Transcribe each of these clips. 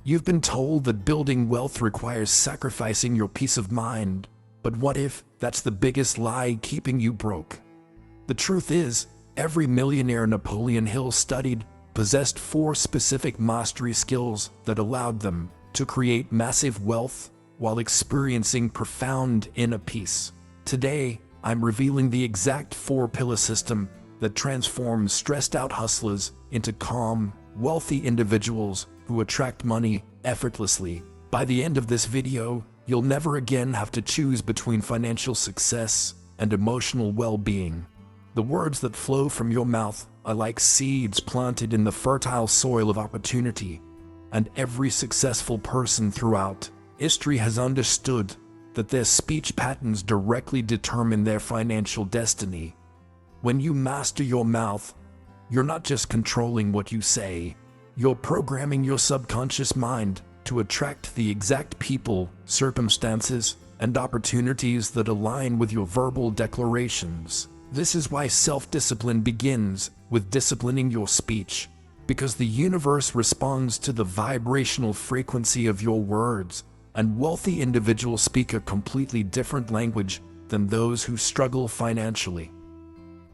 You've been told that building wealth requires sacrificing your peace of mind, but what if that's the biggest lie keeping you broke? The truth is, every millionaire Napoleon Hill studied possessed 4 specific mastery skills that allowed them to create massive wealth while experiencing profound inner peace. Today, I'm revealing the exact 4-pillar system that transforms stressed-out hustlers into calm, wealthy individuals who attract money effortlessly. By the end of this video, you'll never again have to choose between financial success and emotional well-being. The words that flow from your mouth are like seeds planted in the fertile soil of opportunity, and every successful person throughout history has understood that their speech patterns directly determine their financial destiny. When you master your mouth, you're not just controlling what you say, you're programming your subconscious mind to attract the exact people, circumstances, and opportunities that align with your verbal declarations. This is why self-discipline begins with disciplining your speech, because the universe responds to the vibrational frequency of your words, and wealthy individuals speak a completely different language than those who struggle financially.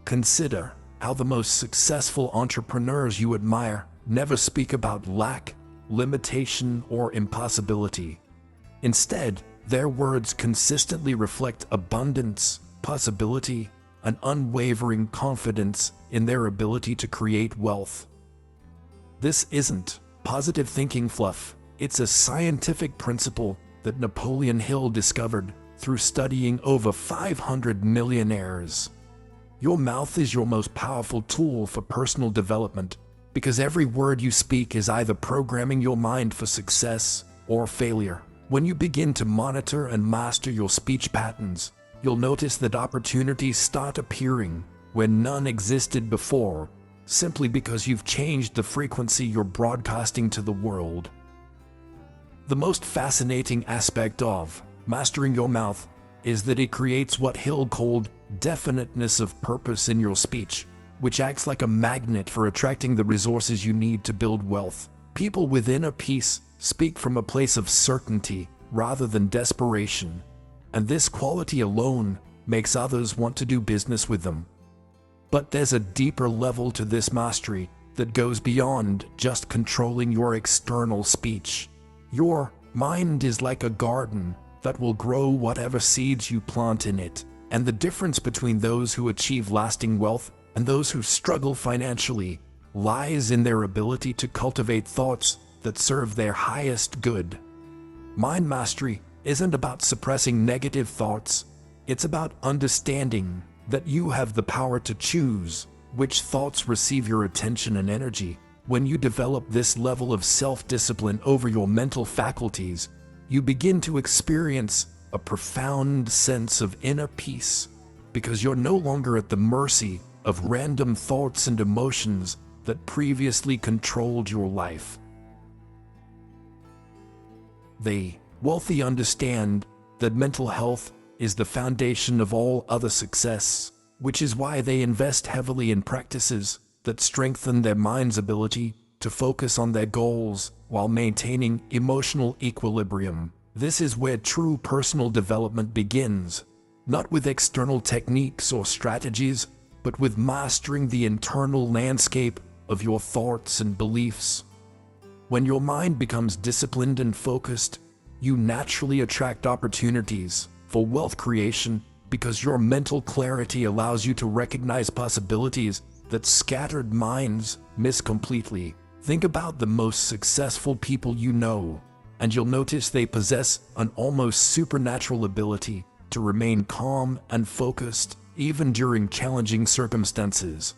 Consider how the most successful entrepreneurs you admire never speak about lack, limitation, or impossibility. Instead, their words consistently reflect abundance, possibility, and unwavering confidence in their ability to create wealth. This isn't positive thinking fluff. It's a scientific principle that Napoleon Hill discovered through studying over 500 millionaires. Your mouth is your most powerful tool for personal development because every word you speak is either programming your mind for success or failure. When you begin to monitor and master your speech patterns, you'll notice that opportunities start appearing where none existed before, simply because you've changed the frequency you're broadcasting to the world. The most fascinating aspect of mastering your mouth is that it creates what Hill called definiteness of purpose in your speech, which acts like a magnet for attracting the resources you need to build wealth. People with inner peace speak from a place of certainty rather than desperation, and this quality alone makes others want to do business with them. But there's a deeper level to this mastery that goes beyond just controlling your external speech. Your mind is like a garden that will grow whatever seeds you plant in it, and the difference between those who achieve lasting wealth and those who struggle financially lies in their ability to cultivate thoughts that serve their highest good. Mind mastery isn't about suppressing negative thoughts, it's about understanding that you have the power to choose which thoughts receive your attention and energy. When you develop this level of self-discipline over your mental faculties, you begin to experience a profound sense of inner peace, because you're no longer at the mercy of random thoughts and emotions that previously controlled your life. The wealthy understand that mental health is the foundation of all other success, which is why they invest heavily in practices that strengthen their mind's ability to focus on their goals while maintaining emotional equilibrium. This is where true personal development begins, not with external techniques or strategies, but with mastering the internal landscape of your thoughts and beliefs. When your mind becomes disciplined and focused, you naturally attract opportunities for wealth creation because your mental clarity allows you to recognize possibilities that scattered minds miss completely. Think about the most successful people you know, and you'll notice they possess an almost supernatural ability to remain calm and focused even during challenging circumstances.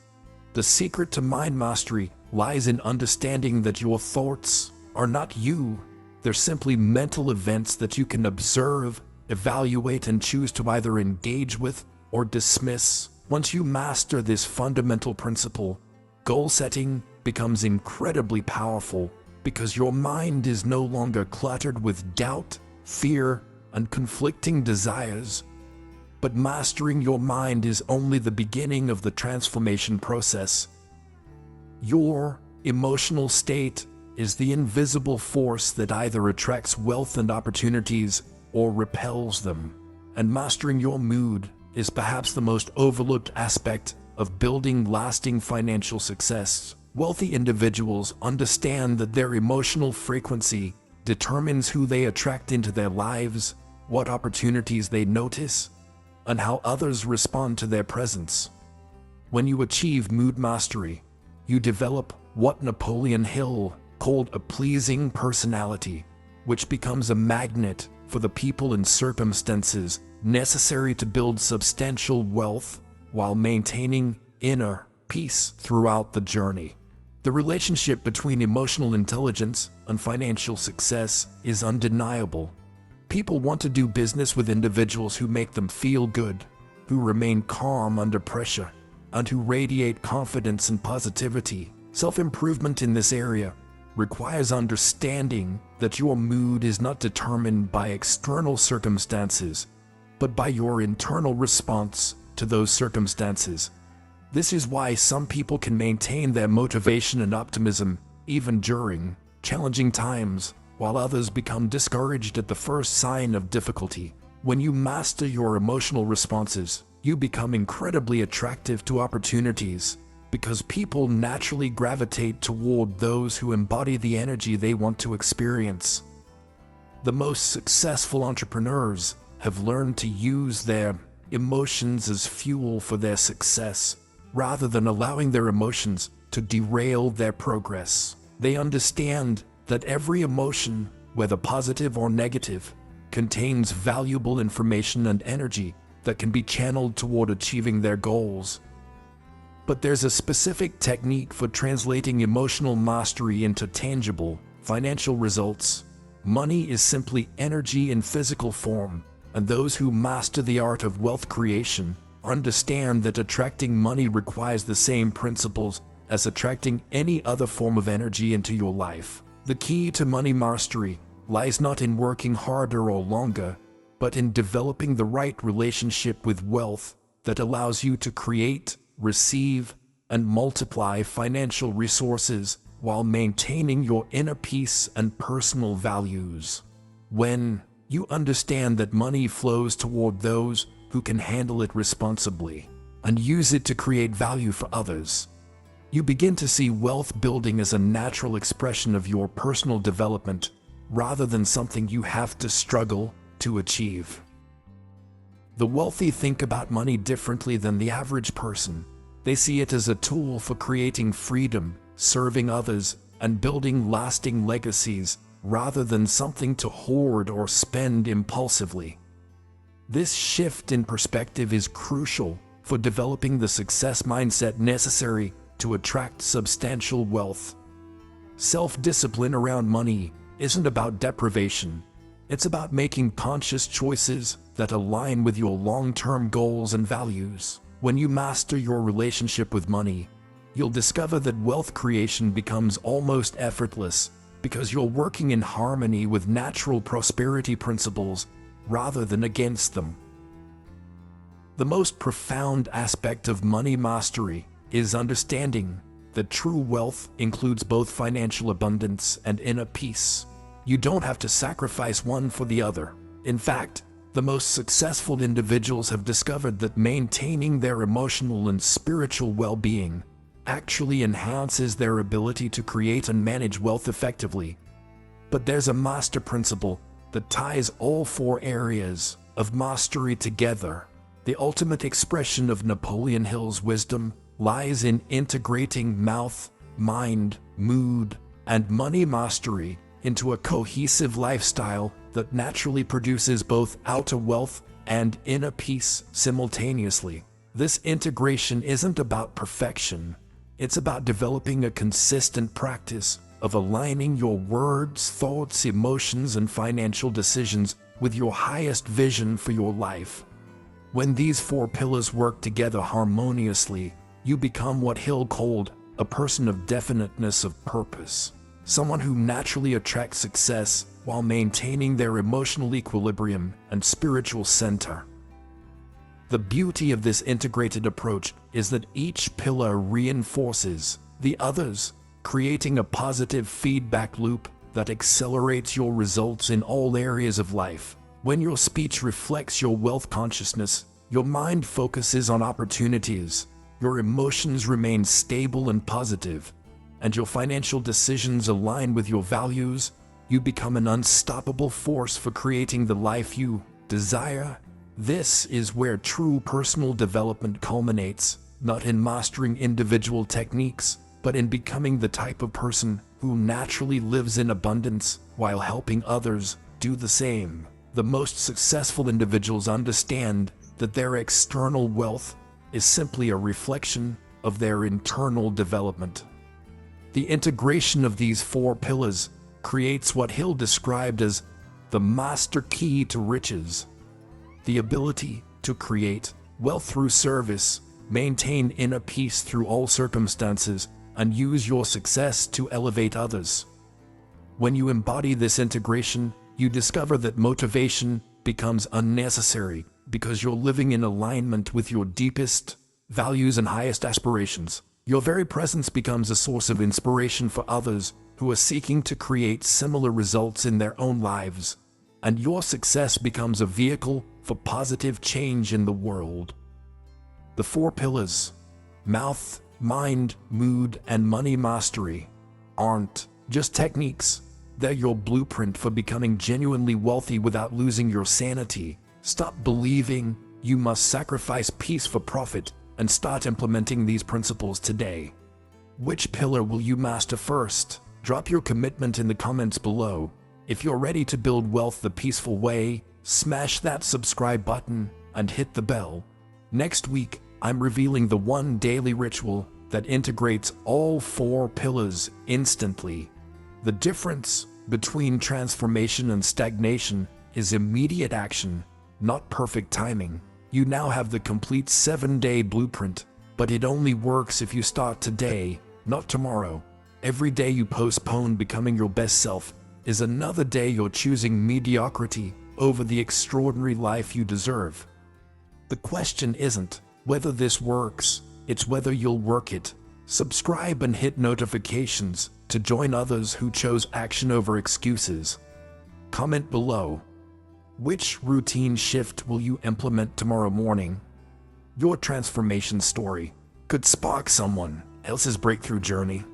The secret to mind mastery lies in understanding that your thoughts are not you. They're simply mental events that you can observe, evaluate, and choose to either engage with or dismiss. Once you master this fundamental principle, goal setting becomes incredibly powerful because your mind is no longer cluttered with doubt, fear, and conflicting desires. But mastering your mind is only the beginning of the transformation process. Your emotional state is the invisible force that either attracts wealth and opportunities or repels them. And mastering your mood is perhaps the most overlooked aspect of building lasting financial success. Wealthy individuals understand that their emotional frequency determines who they attract into their lives, what opportunities they notice, and how others respond to their presence. When you achieve mood mastery, you develop what Napoleon Hill called a pleasing personality, which becomes a magnet for the people and circumstances necessary to build substantial wealth while maintaining inner peace throughout the journey. The relationship between emotional intelligence and financial success is undeniable. People want to do business with individuals who make them feel good, who remain calm under pressure, and who radiate confidence and positivity. Self-improvement in this area requires understanding that your mood is not determined by external circumstances, but by your internal response to those circumstances. This is why some people can maintain their motivation and optimism even during challenging times, while others become discouraged at the first sign of difficulty. When you master your emotional responses, you become incredibly attractive to opportunities because people naturally gravitate toward those who embody the energy they want to experience. The most successful entrepreneurs have learned to use their emotions as fuel for their success, rather than allowing their emotions to derail their progress. They understand that every emotion, whether positive or negative, contains valuable information and energy that can be channeled toward achieving their goals. But there's a specific technique for translating emotional mastery into tangible, financial results. Money is simply energy in physical form, and those who master the art of wealth creation understand that attracting money requires the same principles as attracting any other form of energy into your life. The key to money mastery lies not in working harder or longer, but in developing the right relationship with wealth that allows you to create, receive, and multiply financial resources while maintaining your inner peace and personal values. When you understand that money flows toward those who can handle it responsibly and use it to create value for others, you begin to see wealth building as a natural expression of your personal development rather than something you have to struggle to achieve. The wealthy think about money differently than the average person. They see it as a tool for creating freedom, serving others, and building lasting legacies rather than something to hoard or spend impulsively. This shift in perspective is crucial for developing the success mindset necessary to attract substantial wealth. Self-discipline around money isn't about deprivation. It's about making conscious choices that align with your long-term goals and values. When you master your relationship with money, you'll discover that wealth creation becomes almost effortless because you're working in harmony with natural prosperity principles rather than against them. The most profound aspect of money mastery is understanding that true wealth includes both financial abundance and inner peace. You don't have to sacrifice one for the other. In fact, the most successful individuals have discovered that maintaining their emotional and spiritual well-being actually enhances their ability to create and manage wealth effectively. But there's a master principle that ties all four areas of mastery together. The ultimate expression of Napoleon Hill's wisdom lies in integrating mouth, mind, mood, and money mastery into a cohesive lifestyle that naturally produces both outer wealth and inner peace simultaneously. This integration isn't about perfection. It's about developing a consistent practice of aligning your words, thoughts, emotions, and financial decisions with your highest vision for your life. When these four pillars work together harmoniously, you become what Hill called a person of definiteness of purpose, someone who naturally attracts success while maintaining their emotional equilibrium and spiritual center. The beauty of this integrated approach is that each pillar reinforces the others, creating a positive feedback loop that accelerates your results in all areas of life. When your speech reflects your wealth consciousness, your mind focuses on opportunities, your emotions remain stable and positive, and your financial decisions align with your values, you become an unstoppable force for creating the life you desire. This is where true personal development culminates, not in mastering individual techniques, but in becoming the type of person who naturally lives in abundance while helping others do the same. The most successful individuals understand that their external wealth is simply a reflection of their internal development. The integration of these four pillars creates what Hill described as the master key to riches. The ability to create wealth through service, maintain inner peace through all circumstances, and use your success to elevate others. When you embody this integration, you discover that motivation becomes unnecessary because you're living in alignment with your deepest values and highest aspirations. Your very presence becomes a source of inspiration for others who are seeking to create similar results in their own lives, and your success becomes a vehicle for positive change in the world. The four pillars, mouth, mind, mood, and money mastery, aren't just techniques. They're your blueprint for becoming genuinely wealthy without losing your sanity. Stop believing you must sacrifice peace for profit and start implementing these principles today. Which pillar will you master first? Drop your commitment in the comments below. If you're ready to build wealth the peaceful way, smash that subscribe button and hit the bell. Next week, I'm revealing the one daily ritual that integrates all four pillars instantly. The difference between transformation and stagnation is immediate action, not perfect timing. You now have the complete 7-day blueprint, but it only works if you start today, not tomorrow. Every day you postpone becoming your best self is another day you're choosing mediocrity over the extraordinary life you deserve. The question isn't whether this works, it's whether you'll work it. Subscribe and hit notifications to join others who chose action over excuses. Comment below. Which routine shift will you implement tomorrow morning? Your transformation story could spark someone else's breakthrough journey.